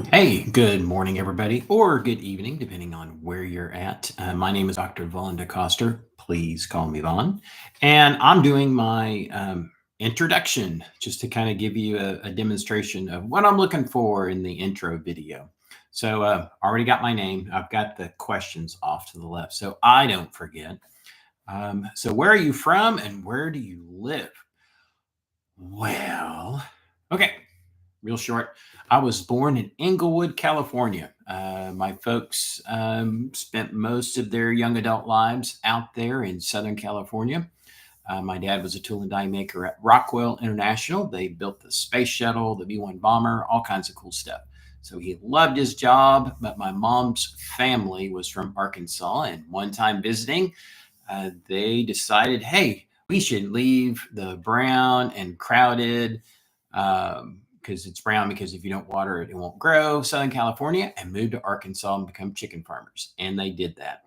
Hey, good morning, everybody, or good evening, depending on where you're at. My name is Dr. Vaughn DeCoster. Please call me Vaughn. And I'm doing my introduction just to kind of give you a demonstration of what I'm looking for in the intro video. So, already got my name. I've got the questions off to the left so I don't forget. So, where are you from and where do you live? Well, okay, real short. I was born in Inglewood, California. My folks spent most of their young adult lives out there in Southern California. My dad was a tool and die maker at Rockwell International. They built the space shuttle, the B 1 bomber, all kinds of cool stuff. So he loved his job, but my mom's family was from Arkansas. And one time visiting, they decided, hey, we should leave the brown and crowded because it's brown because if you don't water it, it won't grow, Southern California, and move to Arkansas and become chicken farmers. And they did that.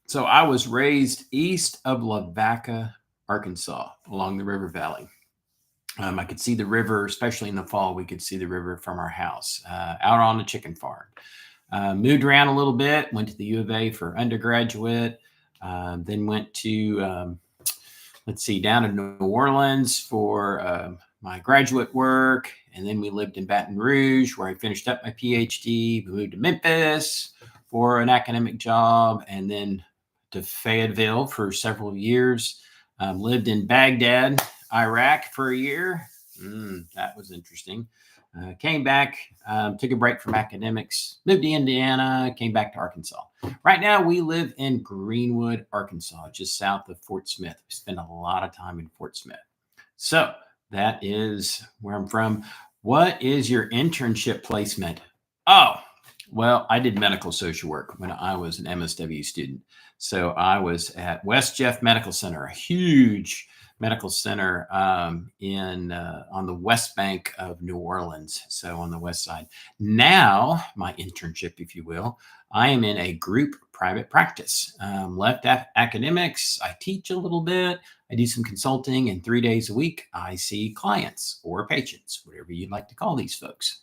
So I was raised east of Lavaca, Arkansas, along the river valley. I could see the river, especially in the fall. We could see the river from our house out on a chicken farm. Moved around a little bit, went to the U of A for undergraduate, then went to, down in New Orleans for my graduate work. And then we lived in Baton Rouge, where I finished up my PhD. We moved to Memphis for an academic job, and then to Fayetteville for several years. Lived in Baghdad, Iraq for a year. That was interesting. Came back, took a break from academics, moved to Indiana, came back to Arkansas. Right now, we live in Greenwood, Arkansas, just south of Fort Smith. We spend a lot of time in Fort Smith. So that is where I'm from. What is your internship placement? Oh, well, I did medical social work when I was an MSW student. So I was at West Jeff Medical Center, a huge medical center on the west bank of New Orleans, so on the west side. Now, my internship, if you will, I am in a group private practice. Left academics, I teach a little bit, I do some consulting, and 3 days a week, I see clients or patients, whatever you'd like to call these folks.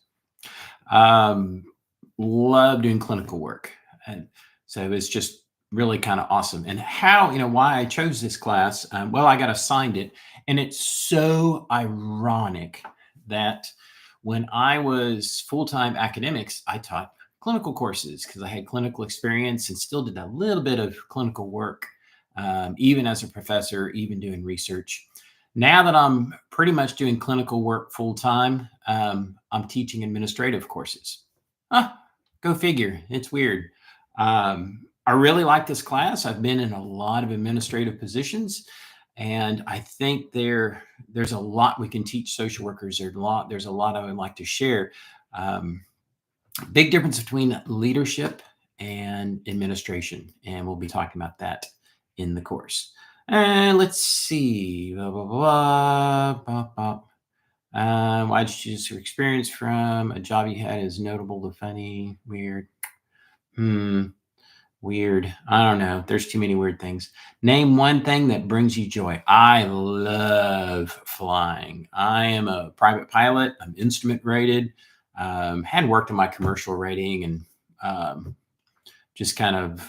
Love doing clinical work. And so it's just really kind of awesome. And how, why I chose this class, well, I got assigned it. And it's so ironic that when I was full-time academics, I taught clinical courses because I had clinical experience and still did a little bit of clinical work, even as a professor, even doing research. Now that I'm pretty much doing clinical work full-time, I'm teaching administrative courses. Go figure. It's weird. I really like this class. I've been in a lot of administrative positions, and I think there's a lot we can teach social workers. There's a lot I would like to share. Big difference between leadership and administration, and we'll be talking about that in the course. And let's see. Blah, blah, blah, blah, blah. Why did you choose your experience from a job you had is notable to funny, weird? Weird. I don't know. There's too many weird things. Name one thing that brings you joy. I love flying. I am a private pilot. I'm instrument rated. Had worked on my commercial rating and just kind of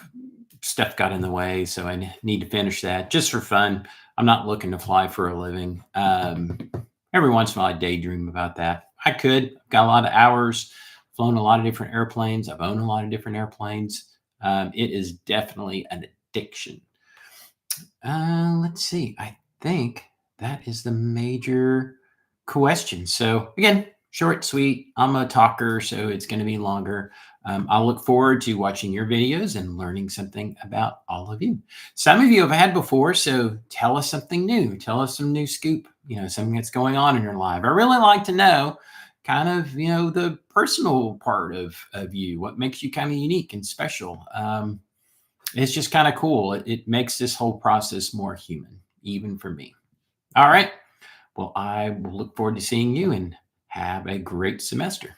stuff got in the way. So I need to finish that just for fun. I'm not looking to fly for a living. Every once in a while, I daydream about that. I could. I've got a lot of hours, flown a lot of different airplanes. I've owned a lot of different airplanes. It is definitely an addiction. Let's see. I think that is the major question. So again, short, sweet. I'm a talker, so it's going to be longer. I'll look forward to watching your videos and learning something about all of you. Some of you have had before, so tell us something new. Tell us some new scoop, something that's going on in your life. I really like to know kind of, the personal part of you, what makes you kind of unique and special. It's just kind of cool. It makes this whole process more human, even for me. All right. Well, I will look forward to seeing you and have a great semester.